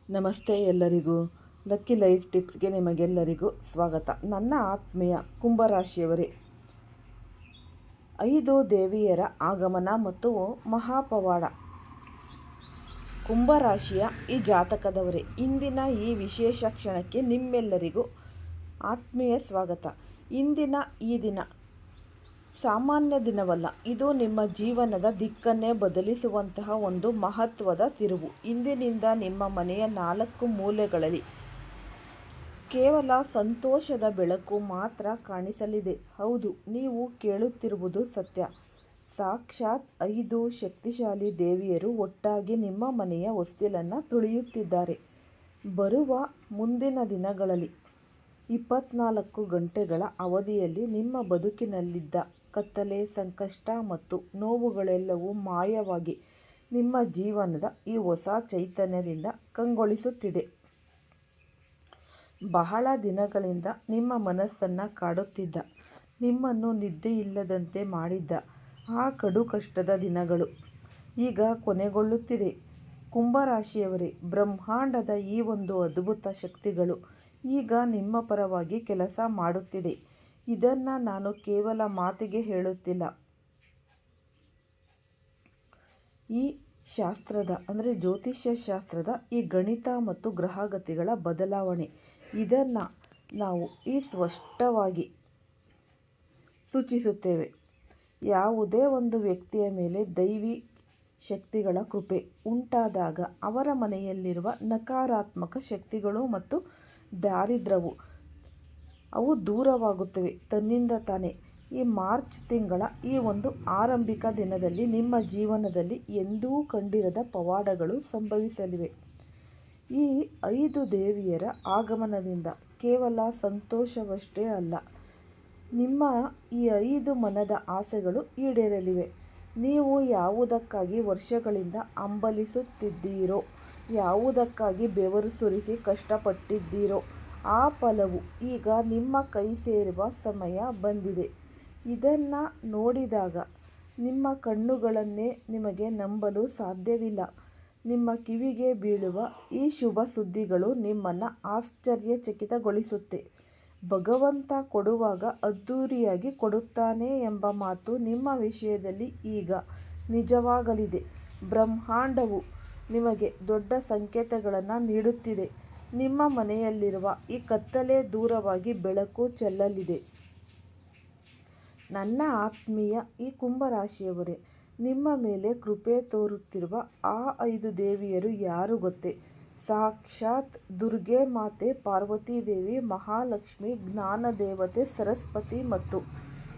ನಮಸ್ತೆ ಎಲ್ಲರಿಗೂ. Lucky life ಟಿಪ್ಸ್ಗೆ ನಿಮಗೆಲ್ಲರಿಗೂ ಸ್ವಾಗತ. ನನ್ನ ಆತ್ಮೀಯ ಕುಂಭರಾಶಿಯವರೇ, 5 ದೇವಿಯರ ಆಗಮನ ಮತ್ತು ಮಹಾಪವಾಡ. ಕುಂಭರಾಶಿಯ ಈ ಜಾತಕದವರೇ, ಇಂದಿನ ಈ ವಿಶೇಷ ಕ್ಷಣಕ್ಕೆ ನಿಮ್ಮೆಲ್ಲರಿಗೂ ಆತ್ಮೀಯ ಸ್ವಾಗತ. ಇಂದಿನ ಈ ದಿನ ಸಾಮಾನ್ಯ ದಿನವಲ್ಲ. ಇದು ನಿಮ್ಮ ಜೀವನದ ದಿಕ್ಕನ್ನೇ ಬದಲಿಸುವಂತಹ ಒಂದು ಮಹತ್ವದ ತಿರುವು. ಇಂದಿನಿಂದ ನಿಮ್ಮ ಮನೆಯ 4 ಮೂಲೆಗಳಲ್ಲಿ ಕೇವಲ ಸಂತೋಷದ ಬೆಳಕು ಮಾತ್ರ ಕಾಣಿಸಲಿದೆ. ಹೌದು, ನೀವು ಕೇಳುತ್ತಿರುವುದು ಸತ್ಯ. ಸಾಕ್ಷಾತ್ 5 ಶಕ್ತಿಶಾಲಿ ದೇವಿಯರು ಒಟ್ಟಾಗಿ ನಿಮ್ಮ ಮನೆಯ ಹೊಸ್ತಿಲನ್ನು ತುಳಿಯುತ್ತಿದ್ದಾರೆ. ಬರುವ ಮುಂದಿನ ದಿನಗಳಲ್ಲಿ 24 ಗಂಟೆಗಳ ಅವಧಿಯಲ್ಲಿ ನಿಮ್ಮ ಬದುಕಿನಲ್ಲಿದ್ದ ಕತ್ತಲೆ, ಸಂಕಷ್ಟ ಮತ್ತು ನೋವುಗಳೆಲ್ಲವೂ ಮಾಯವಾಗಿ ನಿಮ್ಮ ಜೀವನದ ಈ ಹೊಸ ಚೈತನ್ಯದಿಂದ ಕಂಗೊಳಿಸುತ್ತಿದೆ. ಬಹಳ ದಿನಗಳಿಂದ ನಿಮ್ಮ ಮನಸ್ಸನ್ನು ಕಾಡುತ್ತಿದ್ದ, ನಿಮ್ಮನ್ನು ನಿದ್ದೆಯಿಲ್ಲದಂತೆ ಮಾಡಿದ್ದ ಆ ಕಡು ಕಷ್ಟದ ದಿನಗಳು ಈಗ ಕೊನೆಗೊಳ್ಳುತ್ತಿದೆ. ಕುಂಭರಾಶಿಯವರೇ, ಬ್ರಹ್ಮಾಂಡದ ಈ ಒಂದು ಅದ್ಭುತ ಶಕ್ತಿಗಳು ಈಗ ನಿಮ್ಮ ಪರವಾಗಿ ಕೆಲಸ ಮಾಡುತ್ತಿದೆ. ಇದನ್ನು ನಾನು ಕೇವಲ ಮಾತಿಗೆ ಹೇಳುತ್ತಿಲ್ಲ. ಈ ಶಾಸ್ತ್ರದ ಜ್ಯೋತಿಷ್ಯ ಶಾಸ್ತ್ರದ ಈ ಗಣಿತ ಮತ್ತು ಗ್ರಹಗತಿಗಳ ಬದಲಾವಣೆ, ಇದನ್ನು ನಾವು ಈ ಸ್ಪಷ್ಟವಾಗಿ ಸೂಚಿಸುತ್ತೇವೆ. ಯಾವುದೇ ಒಂದು ವ್ಯಕ್ತಿಯ ಮೇಲೆ ದೈವಿ ಶಕ್ತಿಗಳ ಕೃಪೆ ಉಂಟಾದಾಗ ಅವರ ಮನೆಯಲ್ಲಿರುವ ನಕಾರಾತ್ಮಕ ಶಕ್ತಿಗಳು ಮತ್ತು ದಾರಿದ್ರ್ಯವು ಅವು ದೂರವಾಗುತ್ತವೆ ತನ್ನಿಂದ ತಾನೇ. ಈ ಮಾರ್ಚ್ ತಿಂಗಳ ಈ ಒಂದು ಆರಂಭಿಕ ದಿನದಲ್ಲಿ ನಿಮ್ಮ ಜೀವನದಲ್ಲಿ ಎಂದೂ ಕಂಡಿರದ ಪವಾಡಗಳು ಸಂಭವಿಸಲಿವೆ. ಈ 5 ದೇವಿಯರ ಆಗಮನದಿಂದ ಕೇವಲ ಸಂತೋಷವಷ್ಟೇ ಅಲ್ಲ, ನಿಮ್ಮ ಈ 5 ಮನದ ಆಸೆಗಳು ಈಡೇರಲಿವೆ. ನೀವು ಯಾವುದಕ್ಕಾಗಿ ವರ್ಷಗಳಿಂದ ಹಂಬಲಿಸುತ್ತಿದ್ದೀರೋ, ಯಾವುದಕ್ಕಾಗಿ ಬೆವರು ಸುರಿಸಿ ಕಷ್ಟಪಟ್ಟಿದ್ದೀರೋ, ಆ ಫಲವು ಈಗ ನಿಮ್ಮ ಕೈ ಸೇರುವ ಸಮಯ ಬಂದಿದೆ. ಇದನ್ನು ನೋಡಿದಾಗ ನಿಮ್ಮ ಕಣ್ಣುಗಳನ್ನೇ ನಿಮಗೆ ನಂಬಲು ಸಾಧ್ಯವಿಲ್ಲ. ನಿಮ್ಮ ಕಿವಿಗೆ ಬೀಳುವ ಈ ಶುಭ ಸುದ್ದಿಗಳು ನಿಮ್ಮನ್ನು ಆಶ್ಚರ್ಯಚಕಿತಗೊಳಿಸುತ್ತೆ. ಭಗವಂತ ಕೊಡುವಾಗ ಅದ್ಧೂರಿಯಾಗಿ ಕೊಡುತ್ತಾನೆ ಎಂಬ ಮಾತು ನಿಮ್ಮ ವಿಷಯದಲ್ಲಿ ಈಗ ನಿಜವಾಗಲಿದೆ. ಬ್ರಹ್ಮಾಂಡವು ನಿಮಗೆ ದೊಡ್ಡ ಸಂಕೇತಗಳನ್ನು ನೀಡುತ್ತಿದೆ. ನಿಮ್ಮ ಮನೆಯಲ್ಲಿರುವ ಈ ಕತ್ತಲೆ ದೂರವಾಗಿ ಬೆಳಕು ಚೆಲ್ಲಲಿದೆ. ನನ್ನ ಆತ್ಮೀಯ ಈ ಕುಂಭರಾಶಿಯವರೇ, ನಿಮ್ಮ ಮೇಲೆ ಕೃಪೆ ತೋರುತ್ತಿರುವ ಆ 5 ದೇವಿಯರು ಯಾರು ಗೊತ್ತೇ? ಸಾಕ್ಷಾತ್ ದುರ್ಗೆ ಮಾತೆ, ಪಾರ್ವತಿ ದೇವಿ, ಮಹಾಲಕ್ಷ್ಮಿ, ಜ್ಞಾನ ದೇವತೆ ಸರಸ್ವತಿ ಮತ್ತು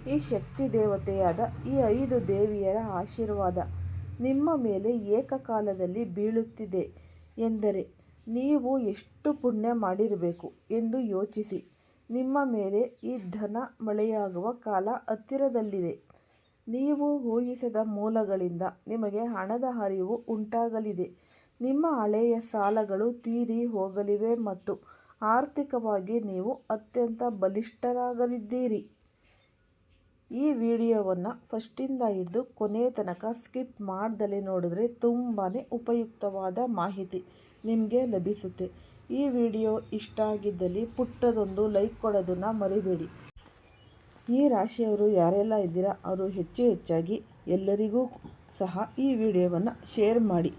ಈ ಶಕ್ತಿ ದೇವತೆಯಾದ ಈ 5 ದೇವಿಯರ ಆಶೀರ್ವಾದ ನಿಮ್ಮ ಮೇಲೆ ಏಕಕಾಲದಲ್ಲಿ ಬೀಳುತ್ತಿದೆ ಎಂದರೆ ನೀವು ಎಷ್ಟು ಪುಣ್ಯ ಮಾಡಿರಬೇಕು ಎಂದು ಯೋಚಿಸಿ. ನಿಮ್ಮ ಮೇಲೆ ಈ ಧನ ಮಳೆಯಾಗುವ ಕಾಲ ಹತ್ತಿರದಲ್ಲಿದೆ. ನೀವು ಊಹಿಸದ ಮೂಲಗಳಿಂದ ನಿಮಗೆ ಹಣದ ಹರಿವು ಉಂಟಾಗಲಿದೆ. ನಿಮ್ಮ ಹಳೆಯ ಸಾಲಗಳು ತೀರಿ ಹೋಗಲಿವೆ ಮತ್ತು ಆರ್ಥಿಕವಾಗಿ ನೀವು ಅತ್ಯಂತ ಬಲಿಷ್ಠರಾಗಲಿದ್ದೀರಿ. ಈ ವಿಡಿಯೋವನ್ನು ಫಸ್ಟಿಂದ ಹಿಡಿದು ಕೊನೆ ತನಕ ಸ್ಕಿಪ್ ಮಾಡ್ದಲೇ ನೋಡಿದ್ರೆ ತುಂಬಾ ಉಪಯುಕ್ತವಾದ ಮಾಹಿತಿ ನಿಮಗೆ ಲಭಿಸುತ್ತೆ. ಈ ವಿಡಿಯೋ ಇಷ್ಟ ಆಗಿದ್ದಲ್ಲಿ ಪುಟ್ಟದೊಂದು ಲೈಕ್ ಕೊಡೋದನ್ನು ಮರಿಬೇಡಿ. ಈ ರಾಶಿಯವರು ಯಾರೆಲ್ಲ ಇದ್ದೀರಾ ಅವರು ಹೆಚ್ಚಾಗಿ ಎಲ್ಲರಿಗೂ ಸಹ ಈ ವಿಡಿಯೋವನ್ನು ಶೇರ್ ಮಾಡಿ.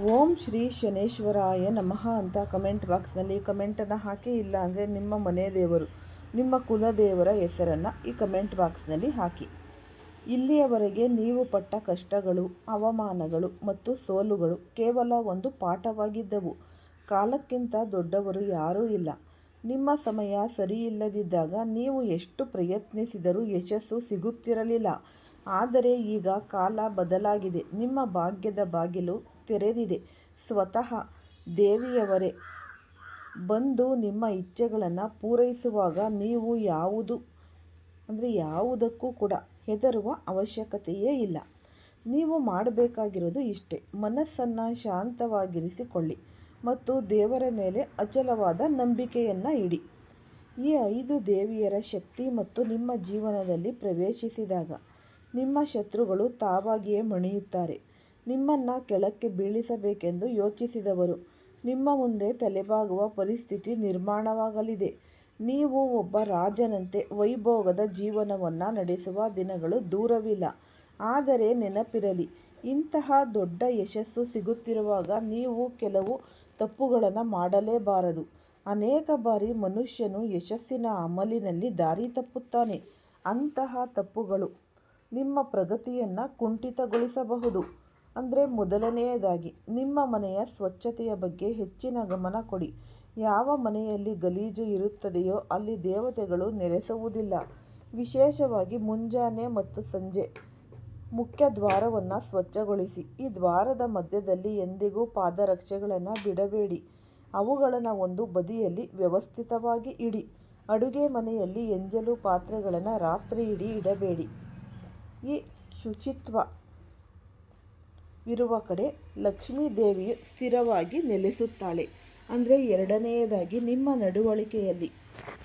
ಓಂ ಶ್ರೀ ಶನೇಶ್ವರಾಯ ನಮಃ ಅಂತ ಕಮೆಂಟ್ ಬಾಕ್ಸ್ನಲ್ಲಿ ಕಮೆಂಟನ್ನು ಹಾಕಿ. ಇಲ್ಲ ಅಂದರೆ ನಿಮ್ಮ ಮನೆ ದೇವರು, ನಿಮ್ಮ ಕುಲದೇವರ ಹೆಸರನ್ನು ಈ ಕಮೆಂಟ್ ಬಾಕ್ಸ್ನಲ್ಲಿ ಹಾಕಿ. ಇಲ್ಲಿಯವರೆಗೆ ನೀವು ಪಟ್ಟ ಕಷ್ಟಗಳು, ಅವಮಾನಗಳು ಮತ್ತು ಸೋಲುಗಳು ಕೇವಲ ಒಂದು ಪಾಠವಾಗಿದ್ದವು. ಕಾಲಕ್ಕಿಂತ ದೊಡ್ಡವರು ಯಾರೂ ಇಲ್ಲ. ನಿಮ್ಮ ಸಮಯ ಸರಿಯಿಲ್ಲದಿದ್ದಾಗ ನೀವು ಎಷ್ಟು ಪ್ರಯತ್ನಿಸಿದರೂ ಯಶಸ್ಸು ಸಿಗುತ್ತಿರಲಿಲ್ಲ. ಆದರೆ ಈಗ ಕಾಲ ಬದಲಾಗಿದೆ. ನಿಮ್ಮ ಭಾಗ್ಯದ ಬಾಗಿಲು ತೆರೆದಿದೆ. ಸ್ವತಃ ದೇವಿಯವರೇ ಬಂದು ನಿಮ್ಮ ಇಚ್ಛೆಗಳನ್ನು ಪೂರೈಸುವಾಗ ನೀವು ಯಾವುದಕ್ಕೂ ಕೂಡ ಹೆದರುವ ಅವಶ್ಯಕತೆಯೇ ಇಲ್ಲ. ನೀವು ಮಾಡಬೇಕಾಗಿರೋದು ಇಷ್ಟೇ: ಮನಸ್ಸನ್ನು ಶಾಂತವಾಗಿರಿಸಿಕೊಳ್ಳಿ ಮತ್ತು ದೇವರ ಮೇಲೆ ಅಚಲವಾದ ನಂಬಿಕೆಯನ್ನು ಇಡಿ. ಈ 5 ದೇವಿಯರ ಶಕ್ತಿ ಮತ್ತು ನಿಮ್ಮ ಜೀವನದಲ್ಲಿ ಪ್ರವೇಶಿಸಿದಾಗ ನಿಮ್ಮ ಶತ್ರುಗಳು ತಾವಾಗಿಯೇ ಮಣಿಯುತ್ತಾರೆ. ನಿಮ್ಮನ್ನು ಕೆಳಕ್ಕೆ ಬೀಳಿಸಬೇಕೆಂದು ಯೋಚಿಸಿದವರು ನಿಮ್ಮ ಮುಂದೆ ತಲೆಬಾಗುವ ಪರಿಸ್ಥಿತಿ ನಿರ್ಮಾಣವಾಗಲಿದೆ. ನೀವು ಒಬ್ಬ ರಾಜನಂತೆ ವೈಭೋಗದ ಜೀವನವನ್ನು ನಡೆಸುವ ದಿನಗಳು ದೂರವಿಲ್ಲ. ಆದರೆ ನೆನಪಿರಲಿ, ಇಂತಹ ದೊಡ್ಡ ಯಶಸ್ಸು ಸಿಗುತ್ತಿರುವಾಗ ನೀವು ಕೆಲವು ತಪ್ಪುಗಳನ್ನು ಮಾಡಲೇಬಾರದು. ಅನೇಕ ಬಾರಿ ಮನುಷ್ಯನು ಯಶಸ್ಸಿನ ಅಮಲಿನಲ್ಲಿ ದಾರಿ ತಪ್ಪುತ್ತಾನೆ. ಅಂತಹ ತಪ್ಪುಗಳು ನಿಮ್ಮ ಪ್ರಗತಿಯನ್ನು ಕುಂಠಿತಗೊಳಿಸಬಹುದು. ಮೊದಲನೆಯದಾಗಿ, ನಿಮ್ಮ ಮನೆಯ ಸ್ವಚ್ಛತೆಯ ಬಗ್ಗೆ ಹೆಚ್ಚಿನ ಗಮನ ಕೊಡಿ. ಯಾವ ಮನೆಯಲ್ಲಿ ಗಲೀಜು ಇರುತ್ತದೆಯೋ ಅಲ್ಲಿ ದೇವತೆಗಳು ನೆಲೆಸುವುದಿಲ್ಲ. ವಿಶೇಷವಾಗಿ ಮುಂಜಾನೆ ಮತ್ತು ಸಂಜೆ ಮುಖ್ಯ ದ್ವಾರವನ್ನು ಸ್ವಚ್ಛಗೊಳಿಸಿ. ಈ ದ್ವಾರದ ಮಧ್ಯದಲ್ಲಿ ಎಂದಿಗೂ ಪಾದರಕ್ಷೆಗಳನ್ನು ಬಿಡಬೇಡಿ. ಅವುಗಳನ್ನು ಒಂದು ಬದಿಯಲ್ಲಿ ವ್ಯವಸ್ಥಿತವಾಗಿ ಇಡಿ. ಅಡುಗೆ ಮನೆಯಲ್ಲಿ ಎಂಜಲು ಪಾತ್ರೆಗಳನ್ನು ರಾತ್ರಿ ಇಡೀ ಇಡಬೇಡಿ. ಈ ಶುಚಿತ್ವವಿರುವ ಕಡೆ ಲಕ್ಷ್ಮೀ ದೇವಿಯು ಸ್ಥಿರವಾಗಿ ನೆಲೆಸುತ್ತಾಳೆ. ಎರಡನೆಯದಾಗಿ, ನಿಮ್ಮ ನಡವಳಿಕೆಯಲ್ಲಿ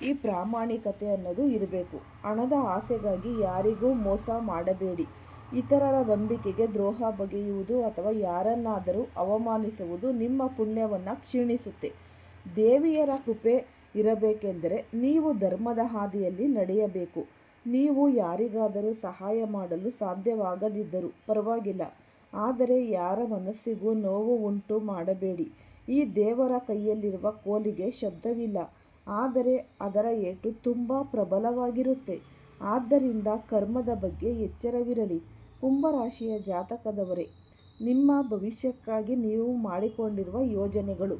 ಈ ಪ್ರಾಮಾಣಿಕತೆ ಅನ್ನೋದು ಇರಬೇಕು. ಹಣದ ಆಸೆಗಾಗಿ ಯಾರಿಗೂ ಮೋಸ ಮಾಡಬೇಡಿ. ಇತರರ ನಂಬಿಕೆಗೆ ದ್ರೋಹ ಬಗೆಯುವುದು ಅಥವಾ ಯಾರನ್ನಾದರೂ ಅವಮಾನಿಸುವುದು ನಿಮ್ಮ ಪುಣ್ಯವನ್ನು ಕ್ಷೀಣಿಸುತ್ತೆ. ದೇವಿಯರ ಕೃಪೆ ಇರಬೇಕೆಂದರೆ ನೀವು ಧರ್ಮದ ಹಾದಿಯಲ್ಲಿ ನಡೆಯಬೇಕು. ನೀವು ಯಾರಿಗಾದರೂ ಸಹಾಯ ಮಾಡಲು ಸಾಧ್ಯವಾಗದಿದ್ದರೂ ಪರವಾಗಿಲ್ಲ, ಆದರೆ ಯಾರ ಮನಸ್ಸಿಗೂ ನೋವು ಉಂಟು ಮಾಡಬೇಡಿ. ಈ ದೇವರ ಕೈಯಲ್ಲಿರುವ ಕೋಲಿಗೆ ಶಬ್ದವಿಲ್ಲ, ಆದರೆ ಅದರ ಏಟು ತುಂಬ ಪ್ರಬಲವಾಗಿರುತ್ತೆ. ಆದ್ದರಿಂದ ಕರ್ಮದ ಬಗ್ಗೆ ಎಚ್ಚರವಿರಲಿ. ಕುಂಭರಾಶಿಯ ಜಾತಕದವರೇ, ನಿಮ್ಮ ಭವಿಷ್ಯಕ್ಕಾಗಿ ನೀವು ಮಾಡಿಕೊಂಡಿರುವ ಯೋಜನೆಗಳು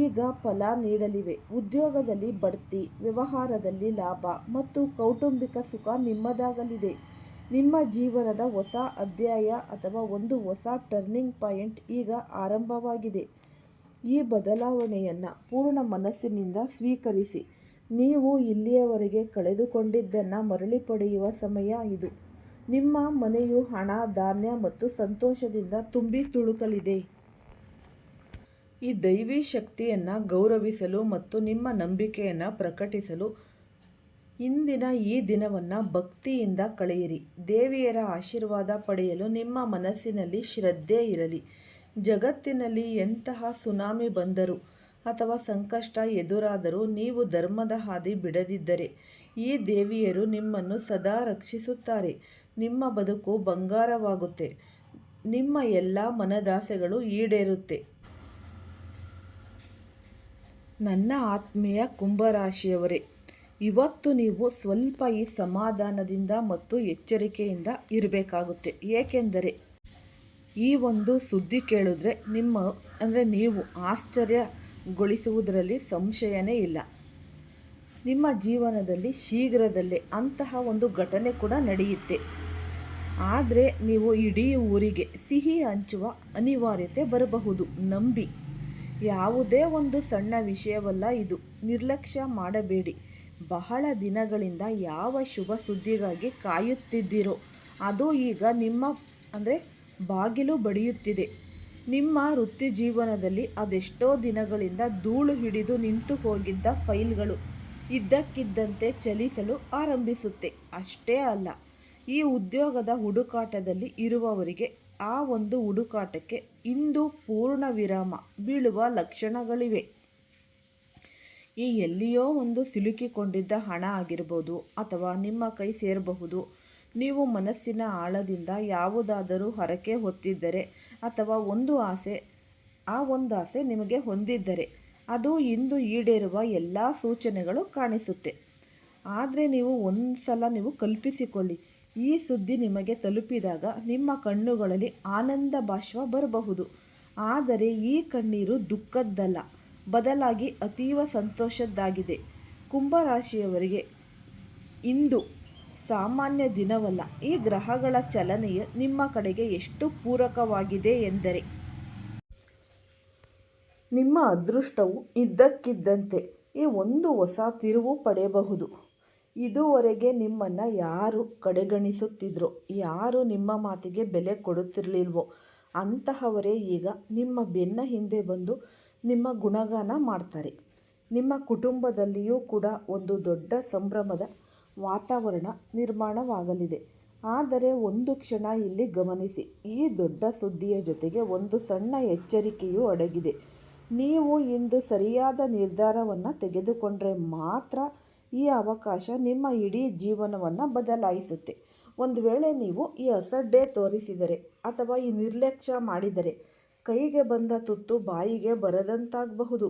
ಈಗ ಫಲ ನೀಡಲಿವೆ. ಉದ್ಯೋಗದಲ್ಲಿ ಬಡ್ತಿ, ವ್ಯವಹಾರದಲ್ಲಿ ಲಾಭ ಮತ್ತು ಕೌಟುಂಬಿಕ ಸುಖ ನಿಮ್ಮದಾಗಲಿದೆ. ನಿಮ್ಮ ಜೀವನದ ಹೊಸ ಅಧ್ಯಾಯ ಅಥವಾ ಒಂದು ಹೊಸ ಟರ್ನಿಂಗ್ ಪಾಯಿಂಟ್ ಈಗ ಆರಂಭವಾಗಿದೆ. ಈ ಬದಲಾವಣೆಯನ್ನು ಪೂರ್ಣ ಮನಸ್ಸಿನಿಂದ ಸ್ವೀಕರಿಸಿ. ನೀವು ಇಲ್ಲಿಯವರೆಗೆ ಕಳೆದುಕೊಂಡಿದ್ದನ್ನು ಮರಳಿ ಪಡೆಯುವ ಸಮಯ ಇದು. ನಿಮ್ಮ ಮನೆಯು ಹಣ, ಧಾನ್ಯ ಮತ್ತು ಸಂತೋಷದಿಂದ ತುಂಬಿ ತುಳುಕಲಿದೆ. ಈ ದೈವಿ ಶಕ್ತಿಯನ್ನು ಗೌರವಿಸಲು ಮತ್ತು ನಿಮ್ಮ ನಂಬಿಕೆಯನ್ನು ಪ್ರಕಟಿಸಲು ಇಂದಿನ ಈ ದಿನವನ್ನು ಭಕ್ತಿಯಿಂದ ಕಳೆಯಿರಿ. ದೇವಿಯರ ಆಶೀರ್ವಾದ ಪಡೆಯಲು ನಿಮ್ಮ ಮನಸ್ಸಿನಲ್ಲಿ ಶ್ರದ್ಧೆ ಇರಲಿ. ಜಗತ್ತಿನಲ್ಲಿ ಎಂತಹ ಸುನಾಮಿ ಬಂದರೂ ಅಥವಾ ಸಂಕಷ್ಟ ಎದುರಾದರೂ ನೀವು ಧರ್ಮದ ಹಾದಿ ಬಿಡದಿದ್ದರೆ ಈ ದೇವಿಯರು ನಿಮ್ಮನ್ನು ಸದಾ ರಕ್ಷಿಸುತ್ತಾರೆ. ನಿಮ್ಮ ಬದುಕು ಬಂಗಾರವಾಗುತ್ತೆ. ನಿಮ್ಮ ಎಲ್ಲ ಮನದಾಸೆಗಳು ಈಡೇರುತ್ತೆ. ನನ್ನ ಆತ್ಮೀಯ ಕುಂಭರಾಶಿಯವರೇ, ಇವತ್ತು ನೀವು ಸ್ವಲ್ಪ ಈ ಸಮಾಧಾನದಿಂದ ಮತ್ತು ಎಚ್ಚರಿಕೆಯಿಂದ ಇರಬೇಕಾಗುತ್ತೆ. ಏಕೆಂದರೆ ಈ ಒಂದು ಸುದ್ದಿ ಕೇಳಿದ್ರೆ ನೀವು ಆಶ್ಚರ್ಯಗೊಳಿಸುವುದರಲ್ಲಿ ಸಂಶಯನೇ ಇಲ್ಲ. ನಿಮ್ಮ ಜೀವನದಲ್ಲಿ ಶೀಘ್ರದಲ್ಲೇ ಅಂತಹ ಒಂದು ಘಟನೆ ಕೂಡ ನಡೆಯುತ್ತೆ. ಆದರೆ ನೀವು ಇಡೀ ಊರಿಗೆ ಸಿಹಿ ಹಂಚುವ ಅನಿವಾರ್ಯತೆ ಬರಬಹುದು. ನಂಬಿ, ಯಾವುದೇ ಒಂದು ಸಣ್ಣ ವಿಷಯವಲ್ಲ ಇದು. ನಿರ್ಲಕ್ಷ್ಯ ಮಾಡಬೇಡಿ. ಬಹಳ ದಿನಗಳಿಂದ ಯಾವ ಶುಭ ಸುದ್ದಿಗಾಗಿ ಕಾಯುತ್ತಿದ್ದೀರೋ ಅದು ಈಗ ನಿಮ್ಮ ಬಾಗಿಲು ಬಡಿಯುತ್ತಿದೆ. ನಿಮ್ಮ ವೃತ್ತಿ ಜೀವನದಲ್ಲಿ ಅದೆಷ್ಟೋ ದಿನಗಳಿಂದ ಧೂಳು ಹಿಡಿದು ನಿಂತು ಹೋಗಿದ್ದ ಫೈಲ್ಗಳು ಇದ್ದಕ್ಕಿದ್ದಂತೆ ಚಲಿಸಲು ಆರಂಭಿಸುತ್ತೆ. ಅಷ್ಟೇ ಅಲ್ಲ, ಈ ಉದ್ಯೋಗದ ಹುಡುಕಾಟದಲ್ಲಿ ಇರುವವರಿಗೆ ಆ ಒಂದು ಹುಡುಕಾಟಕ್ಕೆ ಇಂದು ಪೂರ್ಣ ವಿರಾಮ ಬೀಳುವ ಲಕ್ಷಣಗಳಿವೆ. ಈ ಎಲ್ಲಿಯೋ ಒಂದು ಸಿಲುಕಿಕೊಂಡಿದ್ದ ಹಣ ಆಗಿರ್ಬೋದು ಅಥವಾ ನಿಮ್ಮ ಕೈ ಸೇರಬಹುದು. ನೀವು ಮನಸ್ಸಿನ ಆಳದಿಂದ ಯಾವುದಾದರೂ ಹರಕೆ ಹೊತ್ತಿದ್ದರೆ ಅಥವಾ ಆ ಒಂದು ಆಸೆ ನಿಮಗೆ ಹೊಂದಿದ್ದರೆ ಅದು ಇಂದು ಈಡೇರುವ ಎಲ್ಲ ಸೂಚನೆಗಳು ಕಾಣಿಸುತ್ತೆ. ಆದರೆ ನೀವು ನೀವು ಕಲ್ಪಿಸಿಕೊಳ್ಳಿ, ಈ ಸುದ್ದಿ ನಿಮಗೆ ತಲುಪಿದಾಗ ನಿಮ್ಮ ಕಣ್ಣುಗಳಲ್ಲಿ ಆನಂದ ಬಾಷ್ಪ ಬರಬಹುದು. ಆದರೆ ಈ ಕಣ್ಣೀರು ದುಃಖದ್ದಲ್ಲ, ಬದಲಾಗಿ ಅತೀವ ಸಂತೋಷದ್ದಾಗಿದೆ. ಕುಂಭರಾಶಿಯವರಿಗೆ ಇಂದು ಸಾಮಾನ್ಯ ದಿನವಲ್ಲ. ಈ ಗ್ರಹಗಳ ಚಲನೆಯು ನಿಮ್ಮ ಕಡೆಗೆ ಎಷ್ಟು ಪೂರಕವಾಗಿದೆ ಎಂದರೆ ನಿಮ್ಮ ಅದೃಷ್ಟವು ಇದ್ದಕ್ಕಿದ್ದಂತೆ ಈ ಒಂದು ಹೊಸ ತಿರುವು ಪಡೆಯಬಹುದು. ಇದುವರೆಗೆ ನಿಮ್ಮನ್ನು ಯಾರು ಕಡೆಗಣಿಸುತ್ತಿದ್ರೋ, ಯಾರು ನಿಮ್ಮ ಮಾತಿಗೆ ಬೆಲೆ ಕೊಡುತ್ತಿರಲಿಲ್ವೋ ಅಂತಹವರೇ ಈಗ ನಿಮ್ಮ ಬೆನ್ನ ಹಿಂದೆ ಬಂದು ನಿಮ್ಮ ಗುಣಗಾನ ಮಾಡ್ತಾರೆ. ನಿಮ್ಮ ಕುಟುಂಬದಲ್ಲಿಯೂ ಕೂಡ ಒಂದು ದೊಡ್ಡ ಸಂಭ್ರಮದ ವಾತಾವರಣ ನಿರ್ಮಾಣವಾಗಲಿದೆ. ಆದರೆ ಒಂದು ಕ್ಷಣ ಇಲ್ಲಿ ಗಮನಿಸಿ, ಈ ದೊಡ್ಡ ಸುದ್ದಿಯ ಜೊತೆಗೆ ಒಂದು ಸಣ್ಣ ಎಚ್ಚರಿಕೆಯೂ ಅಡಗಿದೆ. ನೀವು ಇಂದು ಸರಿಯಾದ ನಿರ್ಧಾರವನ್ನು ತೆಗೆದುಕೊಂಡ್ರೆ ಮಾತ್ರ ಈ ಅವಕಾಶ ನಿಮ್ಮ ಇಡೀ ಜೀವನವನ್ನು ಬದಲಾಯಿಸುತ್ತೆ. ಒಂದು ವೇಳೆ ನೀವು ಈ ಅಸಡ್ಡೆ ತೋರಿಸಿದರೆ ಅಥವಾ ಈ ನಿರ್ಲಕ್ಷ್ಯ ಮಾಡಿದರೆ ಕೈಗೆ ಬಂದ ತುತ್ತು ಬಾಯಿಗೆ ಬರದಂತಾಗಬಹುದು.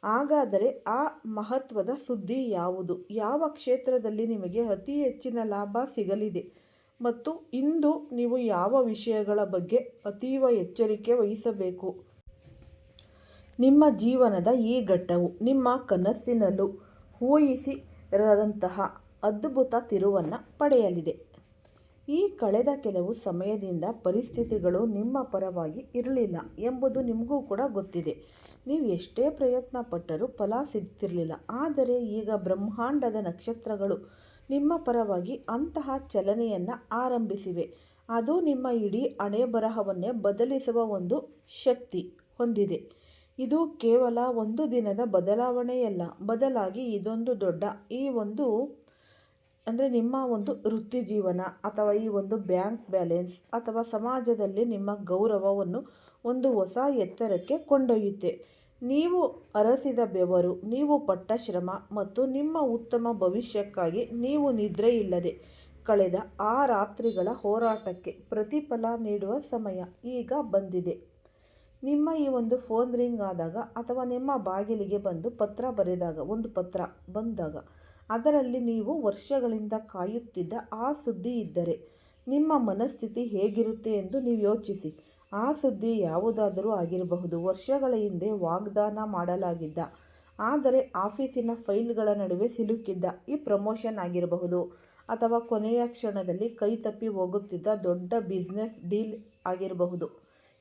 ಹಾಗಾದರೆ ಆ ಮಹತ್ವದ ಸುದ್ದಿ ಯಾವುದು? ಯಾವ ಕ್ಷೇತ್ರದಲ್ಲಿ ನಿಮಗೆ ಅತಿ ಹೆಚ್ಚಿನ ಲಾಭ ಸಿಗಲಿದೆ? ಮತ್ತು ಇಂದು ನೀವು ಯಾವ ವಿಷಯಗಳ ಬಗ್ಗೆ ಅತೀವ ಎಚ್ಚರಿಕೆ ವಹಿಸಬೇಕು? ನಿಮ್ಮ ಜೀವನದ ಈ ಘಟ್ಟವು ನಿಮ್ಮ ಕನಸಿನಲ್ಲೂ ಊಹಿಸಿರದಂತಹ ಅದ್ಭುತ ತಿರುವನ್ನು ಪಡೆಯಲಿದೆ. ಈ ಕಳೆದ ಕೆಲವು ಸಮಯದಿಂದ ಪರಿಸ್ಥಿತಿಗಳು ನಿಮ್ಮ ಪರವಾಗಿ ಇರಲಿಲ್ಲ ಎಂಬುದು ನಿಮಗೂ ಕೂಡ ಗೊತ್ತಿದೆ. ನೀವು ಎಷ್ಟೇ ಪ್ರಯತ್ನ ಪಟ್ಟರೂ ಫಲ ಸಿಗ್ತಿರಲಿಲ್ಲ. ಆದರೆ ಈಗ ಬ್ರಹ್ಮಾಂಡದ ನಕ್ಷತ್ರಗಳು ನಿಮ್ಮ ಪರವಾಗಿ ಅಂತಹ ಚಲನೆಯನ್ನು ಆರಂಭಿಸಿವೆ. ಅದು ನಿಮ್ಮ ಇಡೀ ಹಣೆಬರಹವನ್ನೇ ಬದಲಿಸುವ ಒಂದು ಶಕ್ತಿ ಹೊಂದಿದೆ. ಇದು ಕೇವಲ ಒಂದು ದಿನದ ಬದಲಾವಣೆಯಲ್ಲ, ಬದಲಾಗಿ ಇದೊಂದು ದೊಡ್ಡ ನಿಮ್ಮ ಒಂದು ವೃತ್ತಿ ಜೀವನ ಅಥವಾ ಈ ಒಂದು ಬ್ಯಾಂಕ್ ಬ್ಯಾಲೆನ್ಸ್ ಅಥವಾ ಸಮಾಜದಲ್ಲಿ ನಿಮ್ಮ ಗೌರವವನ್ನು ಒಂದು ಹೊಸ ಎತ್ತರಕ್ಕೆ ಕೊಂಡೊಯ್ಯುತ್ತೆ. ನೀವು ಹರಸಿದ ಬೆವರು, ನೀವು ಪಟ್ಟ ಶ್ರಮ ಮತ್ತು ನಿಮ್ಮ ಉತ್ತಮ ಭವಿಷ್ಯಕ್ಕಾಗಿ ನೀವು ನಿದ್ರೆಯಿಲ್ಲದೆ ಕಳೆದ ಆ ರಾತ್ರಿಗಳ ಹೋರಾಟಕ್ಕೆ ಪ್ರತಿಫಲ ನೀಡುವ ಸಮಯ ಈಗ ಬಂದಿದೆ. ನಿಮ್ಮ ಈ ಒಂದು ಫೋನ್ ರಿಂಗ್ ಆದಾಗ ಅಥವಾ ನಿಮ್ಮ ಬಾಗಿಲಿಗೆ ಬಂದು ಪತ್ರ ಬರೆದಾಗ, ಒಂದು ಪತ್ರ ಬಂದಾಗ ಅದರಲ್ಲಿ ನೀವು ವರ್ಷಗಳಿಂದ ಕಾಯುತ್ತಿದ್ದ ಆ ಸುದ್ದಿ ಇದ್ದರೆ ನಿಮ್ಮ ಮನಸ್ಥಿತಿ ಹೇಗಿರುತ್ತೆ ಎಂದು ನೀವು ಯೋಚಿಸಿ. ಆ ಸುದ್ದಿ ಯಾವುದಾದರೂ ಆಗಿರಬಹುದು. ವರ್ಷಗಳ ಹಿಂದೆ ವಾಗ್ದಾನ ಮಾಡಲಾಗಿದ್ದ ಆದರೆ ಆಫೀಸಿನ ಫೈಲ್ಗಳ ನಡುವೆ ಸಿಲುಕಿದ್ದ ಈ ಪ್ರಮೋಷನ್ ಆಗಿರಬಹುದು, ಅಥವಾ ಕೊನೆಯ ಕ್ಷಣದಲ್ಲಿ ಕೈತಪ್ಪಿ ಹೋಗುತ್ತಿದ್ದ ದೊಡ್ಡ ಬಿಸ್ನೆಸ್ ಡೀಲ್ ಆಗಿರಬಹುದು.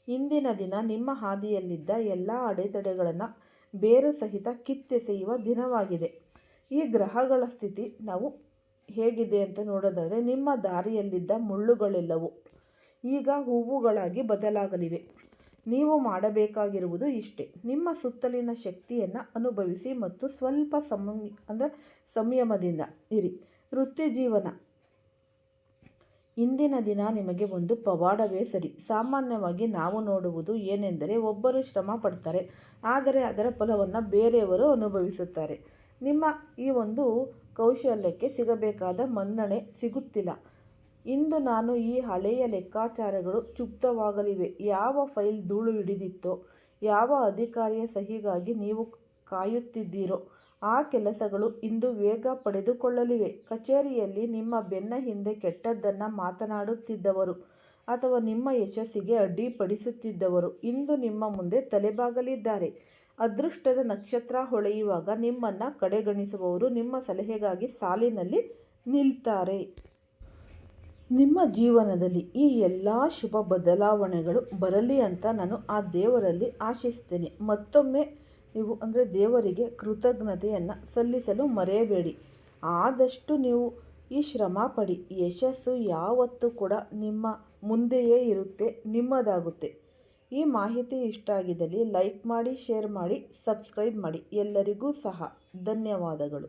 ಇಂದಿನ ದಿನ ನಿಮ್ಮ ಹಾದಿಯಲ್ಲಿದ್ದ ಎಲ್ಲ ಅಡೆತಡೆಗಳನ್ನು ಬೇರು ಸಹಿತ ಕಿತ್ತೆಸೆಯುವ ದಿನವಾಗಿದೆ. ಈ ಗ್ರಹಗಳ ಸ್ಥಿತಿ ನಾವು ಹೇಗಿದೆ ಅಂತ ನೋಡೋದಾದರೆ, ನಿಮ್ಮ ದಾರಿಯಲ್ಲಿದ್ದ ಮುಳ್ಳುಗಳೆಲ್ಲವೂ ಈಗ ಹೂವುಗಳಾಗಿ ಬದಲಾಗಲಿವೆ. ನೀವು ಮಾಡಬೇಕಾಗಿರುವುದು ಇಷ್ಟೇ: ನಿಮ್ಮ ಸುತ್ತಲಿನ ಶಕ್ತಿಯನ್ನು ಅನುಭವಿಸಿ ಮತ್ತು ಸ್ವಲ್ಪ ಸಂಯಮದಿಂದ ಇರಿ. ವೃತ್ತಿ ಜೀವನ. ಇಂದಿನ ದಿನ ನಿಮಗೆ ಒಂದು ಪವಾಡವೇ ಸರಿ. ಸಾಮಾನ್ಯವಾಗಿ ನಾವು ನೋಡುವುದು ಏನೆಂದರೆ, ಒಬ್ಬರು ಶ್ರಮ ಪಡ್ತಾರೆ ಆದರೆ ಅದರ ಫಲವನ್ನು ಬೇರೆಯವರು ಅನುಭವಿಸುತ್ತಾರೆ. ನಿಮ್ಮ ಈ ಒಂದು ಕೌಶಲ್ಯಕ್ಕೆ ಸಿಗಬೇಕಾದ ಮನ್ನಣೆ ಸಿಗುತ್ತಿಲ್ಲ. ಇಂದು ನಾನು ಈ ಹಳೆಯ ಲೆಕ್ಕಾಚಾರಗಳು ಚುಪ್ತವಾಗಲಿವೆ. ಯಾವ ಫೈಲ್ ಧೂಳು ಹಿಡಿದಿತ್ತೋ, ಯಾವ ಅಧಿಕಾರಿಯ ಸಹಿಗಾಗಿ ನೀವು ಕಾಯುತ್ತಿದ್ದೀರೋ ಆ ಕೆಲಸಗಳು ಇಂದು ವೇಗ ಪಡೆದುಕೊಳ್ಳಲಿವೆ. ಕಚೇರಿಯಲ್ಲಿ ನಿಮ್ಮ ಬೆನ್ನ ಹಿಂದೆ ಕೆಟ್ಟದ್ದನ್ನು ಮಾತನಾಡುತ್ತಿದ್ದವರು ಅಥವಾ ನಿಮ್ಮ ಯಶಸ್ಸಿಗೆ ಅಡ್ಡಿಪಡಿಸುತ್ತಿದ್ದವರು ಇಂದು ನಿಮ್ಮ ಮುಂದೆ ತಲೆಬಾಗಲಿದ್ದಾರೆ. ಅದೃಷ್ಟದ ನಕ್ಷತ್ರ ಹೊಳೆಯುವಾಗ ನಿಮ್ಮನ್ನು ಕಡೆಗಣಿಸುವವರು ನಿಮ್ಮ ಸಲಹೆಗಾಗಿ ಸಾಲಿನಲ್ಲಿ ನಿಲ್ತಾರೆ. ನಿಮ್ಮ ಜೀವನದಲ್ಲಿ ಈ ಎಲ್ಲ ಶುಭ ಬದಲಾವಣೆಗಳು ಬರಲಿ ಅಂತ ನಾನು ಆ ದೇವರಲ್ಲಿ ಆಶಿಸ್ತೇನೆ. ಮತ್ತೊಮ್ಮೆ ನೀವು ದೇವರಿಗೆ ಕೃತಜ್ಞತೆಯನ್ನು ಸಲ್ಲಿಸಲು ಮರೆಯಬೇಡಿ. ಆದಷ್ಟು ನೀವು ಈ ಶ್ರಮ ಪಡಿ. ಯಶಸ್ಸು ಯಾವತ್ತೂ ಕೂಡ ನಿಮ್ಮ ಮುಂದೆಯೇ ಇರುತ್ತೆ, ನಿಮ್ಮದಾಗುತ್ತೆ. ಈ ಮಾಹಿತಿ ಇಷ್ಟ ಆಗಿದ್ದಲ್ಲಿ ಲೈಕ್ ಮಾಡಿ, ಶೇರ್ ಮಾಡಿ, ಸಬ್ಸ್ಕ್ರೈಬ್ ಮಾಡಿ. ಎಲ್ಲರಿಗೂ ಸಹ ಧನ್ಯವಾದಗಳು.